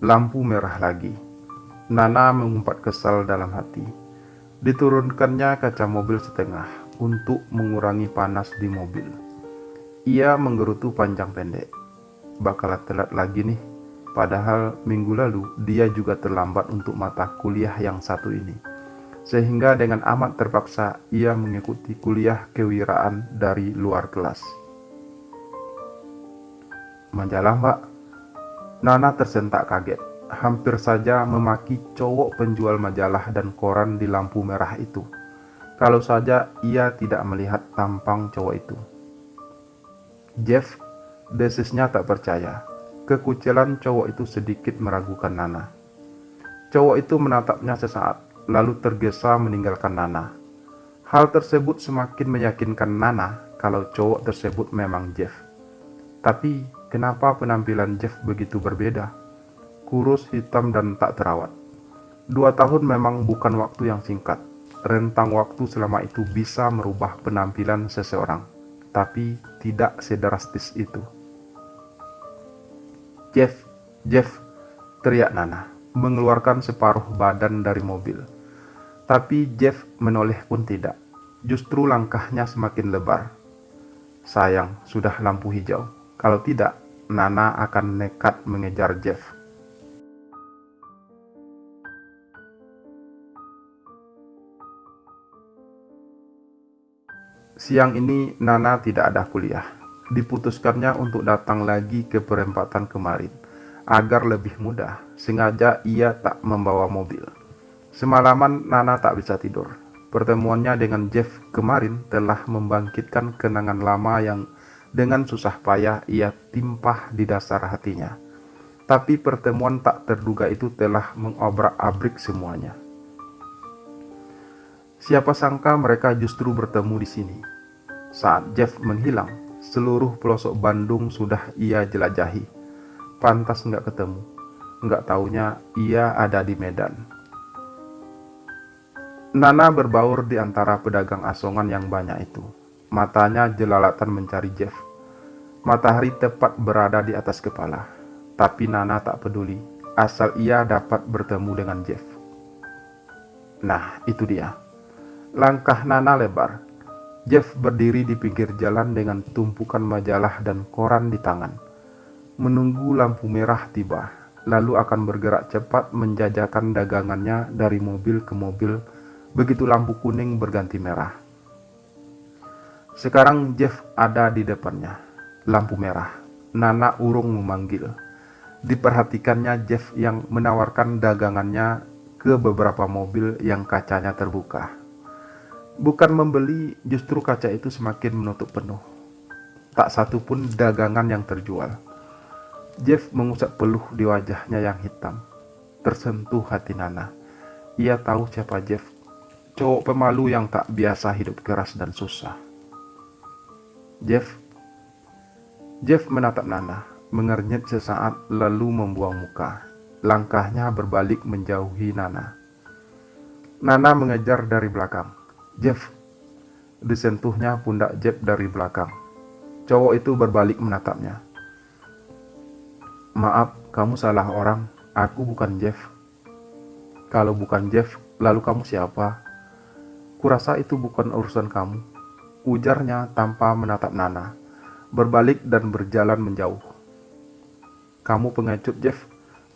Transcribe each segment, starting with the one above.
Lampu merah lagi. Nana mengumpat kesal dalam hati. Diturunkannya kaca mobil setengah untuk mengurangi panas di mobil. Ia menggerutu panjang pendek. Bakalan telat lagi nih. Padahal minggu lalu dia juga terlambat untuk mata kuliah yang satu ini. Sehingga dengan amat terpaksa ia mengikuti kuliah kewiraan dari luar kelas. Majalah, Mbak. Nana tersentak kaget. Hampir saja memaki cowok penjual majalah dan koran di lampu merah itu. Kalau saja ia tidak melihat tampang cowok itu. Jeff, desisnya tak percaya. Kekucilan cowok itu sedikit meragukan Nana. Cowok itu menatapnya sesaat, lalu tergesa meninggalkan Nana. Hal tersebut semakin meyakinkan Nana kalau cowok tersebut memang Jeff. Tapi kenapa penampilan Jeff begitu berbeda? Kurus, hitam, dan tak terawat. 2 tahun memang bukan waktu yang singkat. Rentang waktu selama itu bisa merubah penampilan seseorang, tapi tidak sedrastis itu. Jeff, Jeff, teriak Nana, mengeluarkan separuh badan dari mobil. Tapi Jeff menoleh pun tidak. Justru langkahnya semakin lebar. Sayang, sudah lampu hijau. Kalau tidak, Nana akan nekat mengejar Jeff. Siang ini Nana tidak ada kuliah. Diputuskannya untuk datang lagi ke perempatan kemarin. Agar lebih mudah, sengaja ia tak membawa mobil. Semalaman Nana tak bisa tidur. Pertemuannya dengan Jeff kemarin telah membangkitkan kenangan lama yang dengan susah payah ia timpah di dasar hatinya. Tapi pertemuan tak terduga itu telah mengobrak-abrik semuanya. Siapa sangka mereka justru bertemu di sini. Saat Jeff menghilang, seluruh pelosok Bandung sudah ia jelajahi. Pantas nggak ketemu. Nggak taunya ia ada di Medan. Nana berbaur di antara pedagang asongan yang banyak itu. Matanya jelalatan mencari Jeff. Matahari tepat berada di atas kepala. Tapi Nana tak peduli, asal ia dapat bertemu dengan Jeff. Nah, itu dia. Langkah Nana lebar. Jeff berdiri di pinggir jalan dengan tumpukan majalah dan koran di tangan. Menunggu lampu merah tiba, lalu akan bergerak cepat menjajakan dagangannya dari mobil ke mobil begitu lampu kuning berganti merah. Sekarang Jeff ada di depannya. Lampu merah. Nana urung memanggil. Diperhatikannya Jeff yang menawarkan dagangannya ke beberapa mobil yang kacanya terbuka. Bukan membeli, justru kaca itu semakin menutup penuh. Tak satu pun dagangan yang terjual. Jeff mengusap peluh di wajahnya yang hitam. Tersentuh hati Nana. Ia tahu siapa Jeff. Cowok pemalu yang tak biasa hidup keras dan susah. Jeff menatap Nana, mengernyit sesaat lalu membuang muka. Langkahnya berbalik menjauhi Nana. Nana mengejar dari belakang. Jeff, disentuhnya pundak Jeff dari belakang. Cowok itu berbalik menatapnya. Maaf, kamu salah orang. Aku bukan Jeff. Kalau bukan Jeff, lalu kamu siapa? Kurasa itu bukan urusan kamu, ujarnya tanpa menatap Nana. Berbalik dan berjalan menjauh. Kamu pengecut, Jeff.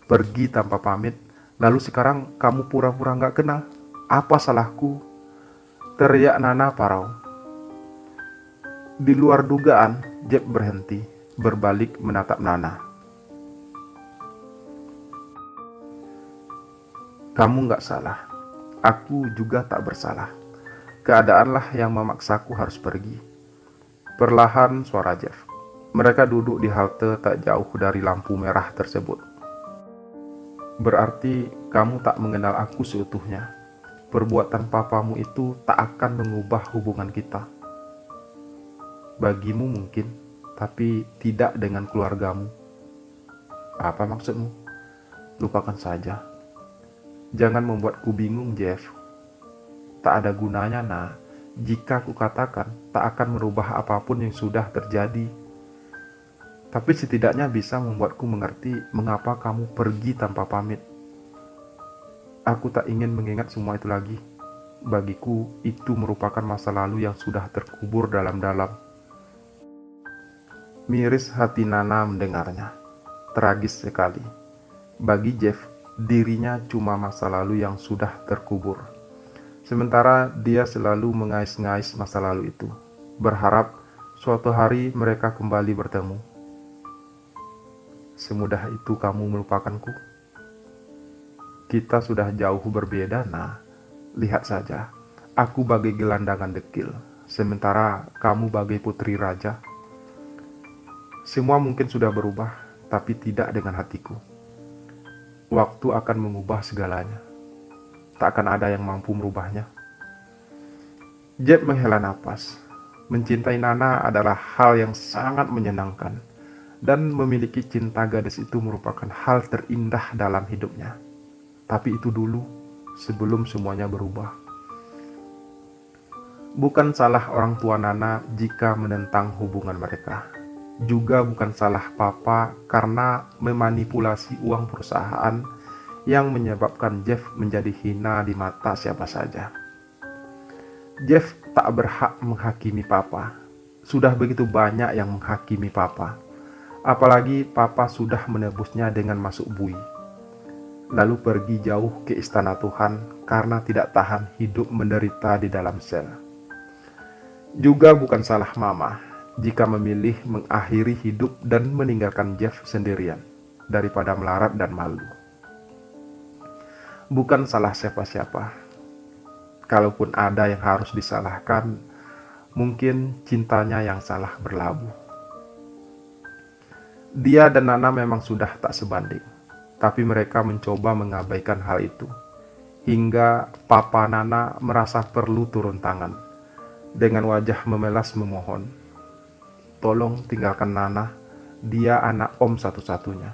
Pergi tanpa pamit. Lalu sekarang kamu pura-pura gak kenal. Apa salahku? Teriak Nana parau. Di luar dugaan, Jeff berhenti, berbalik menatap Nana. Kamu gak salah. Aku juga tak bersalah. Keadaanlah yang memaksaku harus pergi. Perlahan suara Jeff. Mereka duduk di halte tak jauh dari lampu merah tersebut. Berarti kamu tak mengenal aku seutuhnya. Perbuatan papamu itu tak akan mengubah hubungan kita. Bagimu mungkin, tapi tidak dengan keluargamu. Apa maksudmu? Lupakan saja. Jangan membuatku bingung, Jeff. Tak ada gunanya, nah, jika kukatakan tak akan merubah apapun yang sudah terjadi. Tapi setidaknya bisa membuatku mengerti mengapa kamu pergi tanpa pamit. Aku tak ingin mengingat semua itu lagi. Bagiku, itu merupakan masa lalu yang sudah terkubur dalam-dalam. Miris hati Nana mendengarnya. Tragis sekali. Bagi Jeff, dirinya cuma masa lalu yang sudah terkubur. Sementara dia selalu mengais-ngais masa lalu itu, berharap suatu hari mereka kembali bertemu. Semudah itu kamu melupakanku? Kita sudah jauh berbeda, nah. Lihat saja, aku bagai gelandangan dekil, sementara kamu bagai putri raja. Semua mungkin sudah berubah, tapi tidak dengan hatiku. Waktu akan mengubah segalanya. Tak akan ada yang mampu merubahnya. Jeff menghela napas. Mencintai Nana adalah hal yang sangat menyenangkan, dan memiliki cinta gadis itu merupakan hal terindah dalam hidupnya. Tapi itu dulu, sebelum semuanya berubah. Bukan salah orang tua Nana jika menentang hubungan mereka. Juga bukan salah papa karena memanipulasi uang perusahaan yang menyebabkan Jeff menjadi hina di mata siapa saja. Jeff tak berhak menghakimi papa. Sudah begitu banyak yang menghakimi papa. Apalagi papa sudah menebusnya dengan masuk bui. Lalu pergi jauh ke istana Tuhan karena tidak tahan hidup menderita di dalam sel. Juga bukan salah mama jika memilih mengakhiri hidup dan meninggalkan Jeff sendirian daripada melarat dan malu. Bukan salah siapa-siapa. Kalaupun ada yang harus disalahkan, mungkin cintanya yang salah berlabuh. Dia dan Nana memang sudah tak sebanding, tapi mereka mencoba mengabaikan hal itu. Hingga papa Nana merasa perlu turun tangan. Dengan wajah memelas memohon, "Tolong tinggalkan Nana, dia anak Om satu-satunya.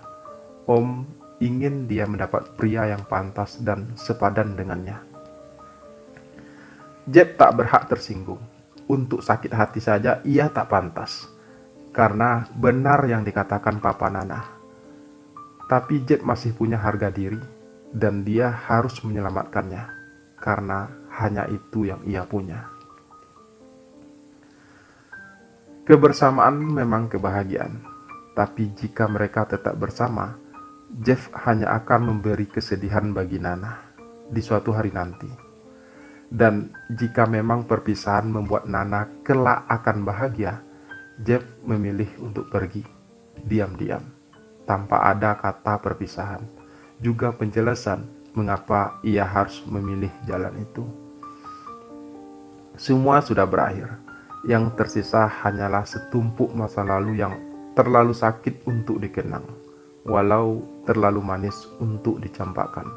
Om ingin dia mendapat pria yang pantas dan sepadan dengannya." Jeff tak berhak tersinggung. Untuk sakit hati saja ia tak pantas. Karena benar yang dikatakan papa Nana. Tapi Jeff masih punya harga diri, dan dia harus menyelamatkannya, karena hanya itu yang ia punya. Kebersamaan memang kebahagiaan, tapi jika mereka tetap bersama, Jeff hanya akan memberi kesedihan bagi Nana di suatu hari nanti. Dan jika memang perpisahan membuat Nana kelak akan bahagia, Jeff memilih untuk pergi, diam-diam, tanpa ada kata perpisahan, juga penjelasan mengapa ia harus memilih jalan itu. Semua sudah berakhir. Yang tersisa hanyalah setumpuk masa lalu yang terlalu sakit untuk dikenang, walau terlalu manis untuk dicampakkan.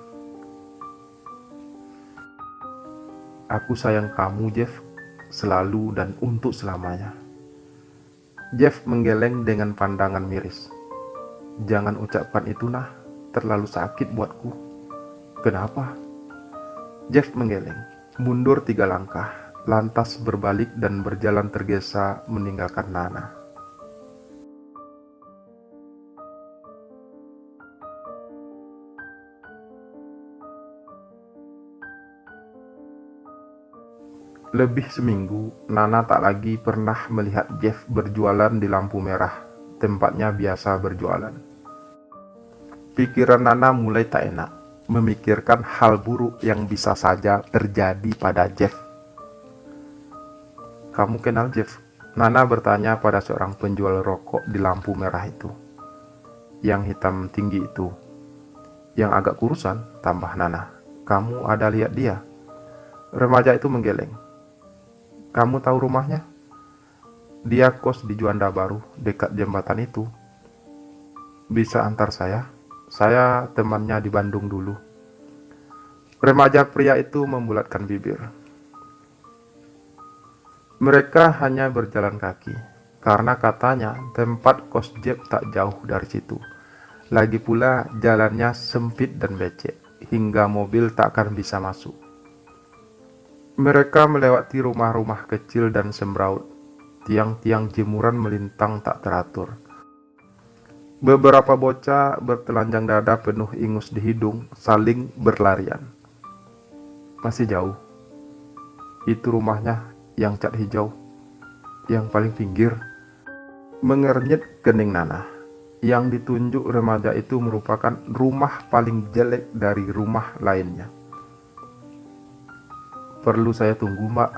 Aku sayang kamu, Jeff, selalu dan untuk selamanya. Jeff menggeleng dengan pandangan miris. Jangan ucapkan itu, nah, terlalu sakit buatku. Kenapa? Jeff menggeleng, mundur 3 langkah. Lantas berbalik dan berjalan tergesa meninggalkan Nana. Lebih seminggu, Nana tak lagi pernah melihat Jeff berjualan di lampu merah, tempatnya biasa berjualan. Pikiran Nana mulai tak enak, memikirkan hal buruk yang bisa saja terjadi pada Jeff. "Kamu kenal Jeff?" Nana bertanya pada seorang penjual rokok di lampu merah itu. "Yang hitam tinggi itu." "Yang agak kurusan," tambah Nana. "Kamu ada lihat dia?" Remaja itu menggeleng. "Kamu tahu rumahnya?" "Dia kos di Juanda Baru, dekat jembatan itu." "Bisa antar saya? Saya temannya di Bandung dulu." Remaja pria itu membulatkan bibir. Mereka hanya berjalan kaki, karena katanya tempat kos Jeff tak jauh dari situ. Lagi pula jalannya sempit dan becek, hingga mobil tak akan bisa masuk. Mereka melewati rumah-rumah kecil dan sembraut. Tiang-tiang jemuran melintang tak teratur. Beberapa bocah bertelanjang dada penuh ingus di hidung saling berlarian. Masih jauh. Itu rumahnya yang cat hijau, yang paling pinggir. Mengernyit kening Nana. Yang ditunjuk remaja itu merupakan rumah paling jelek dari rumah lainnya. Perlu saya tunggu, Mbak?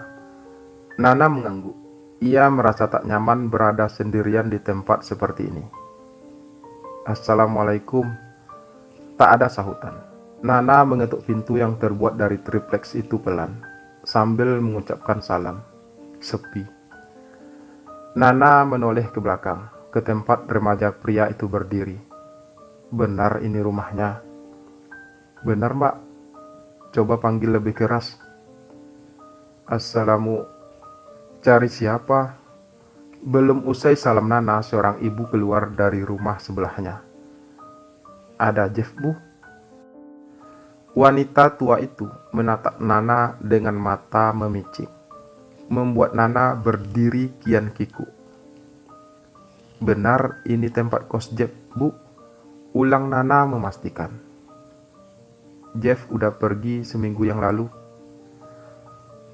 Nana mengangguk. Ia merasa tak nyaman berada sendirian di tempat seperti ini. Assalamualaikum. Tak ada sahutan. Nana mengetuk pintu yang terbuat dari triplex itu pelan, sambil mengucapkan salam. Sepi. Nana menoleh ke belakang, ke tempat remaja pria itu berdiri. Benar ini rumahnya. Benar, Mbak. Coba panggil lebih keras. Assalamu. Cari siapa? Belum usai salam Nana, seorang ibu keluar dari rumah sebelahnya. Ada Jeff, Bu? Wanita tua itu menatap Nana dengan mata memicik, membuat Nana berdiri kian kikuk. Benar ini tempat kos Jeff, Bu? Ulang Nana memastikan. Jeff udah pergi seminggu yang lalu.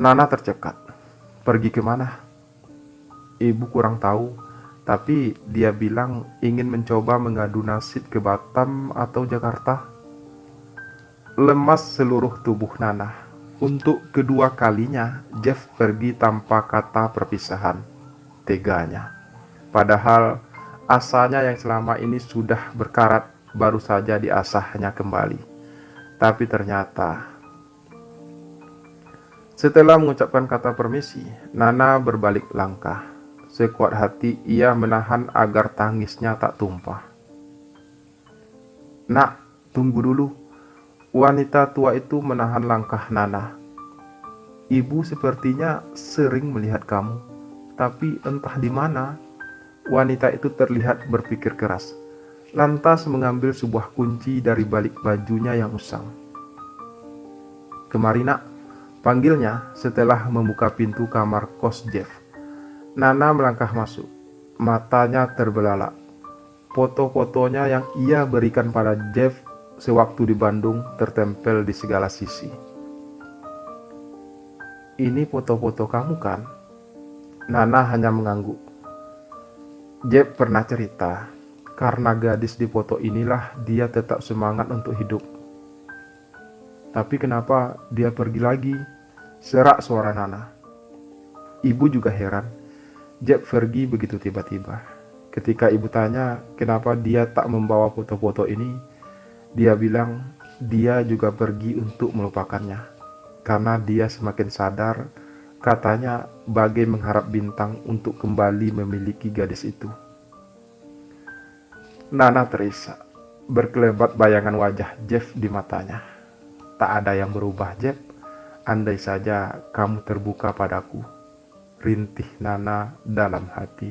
Nana tercekat. Pergi kemana? Ibu kurang tahu, tapi dia bilang ingin mencoba mengadu nasib ke Batam atau Jakarta. Lemas seluruh tubuh Nana. Untuk kedua kalinya, Jeff pergi tanpa kata perpisahan. Teganya. Padahal asanya yang selama ini sudah berkarat baru saja diasahnya kembali. Tapi ternyata... Setelah mengucapkan kata permisi, Nana berbalik langkah. Sekuat hati ia menahan agar tangisnya tak tumpah. Nak, tunggu dulu. Wanita tua itu menahan langkah Nana. Ibu sepertinya sering melihat kamu, tapi entah di mana. Wanita itu terlihat berpikir keras, lantas mengambil sebuah kunci dari balik bajunya yang usang. Kemari, Nak, panggilnya setelah membuka pintu kamar kos Jeff. Nana melangkah masuk, matanya terbelalak. Foto-fotonya yang ia berikan pada Jeff sewaktu di Bandung tertempel di segala sisi. Ini foto-foto kamu kan? Nana hanya mengangguk. Jeff pernah cerita, karena gadis di foto inilah dia tetap semangat untuk hidup. Tapi kenapa dia pergi lagi? Serak suara Nana. Ibu juga heran. Jeff pergi begitu tiba-tiba. Ketika ibu tanya kenapa dia tak membawa foto-foto ini, dia bilang dia juga pergi untuk melupakannya. Karena dia semakin sadar, katanya bagai mengharap bintang untuk kembali memiliki gadis itu. Nana terisak, berkelebat bayangan wajah Jeff di matanya. Tak ada yang berubah, Jeff. Andai saja kamu terbuka padaku. Rintih Nana dalam hati.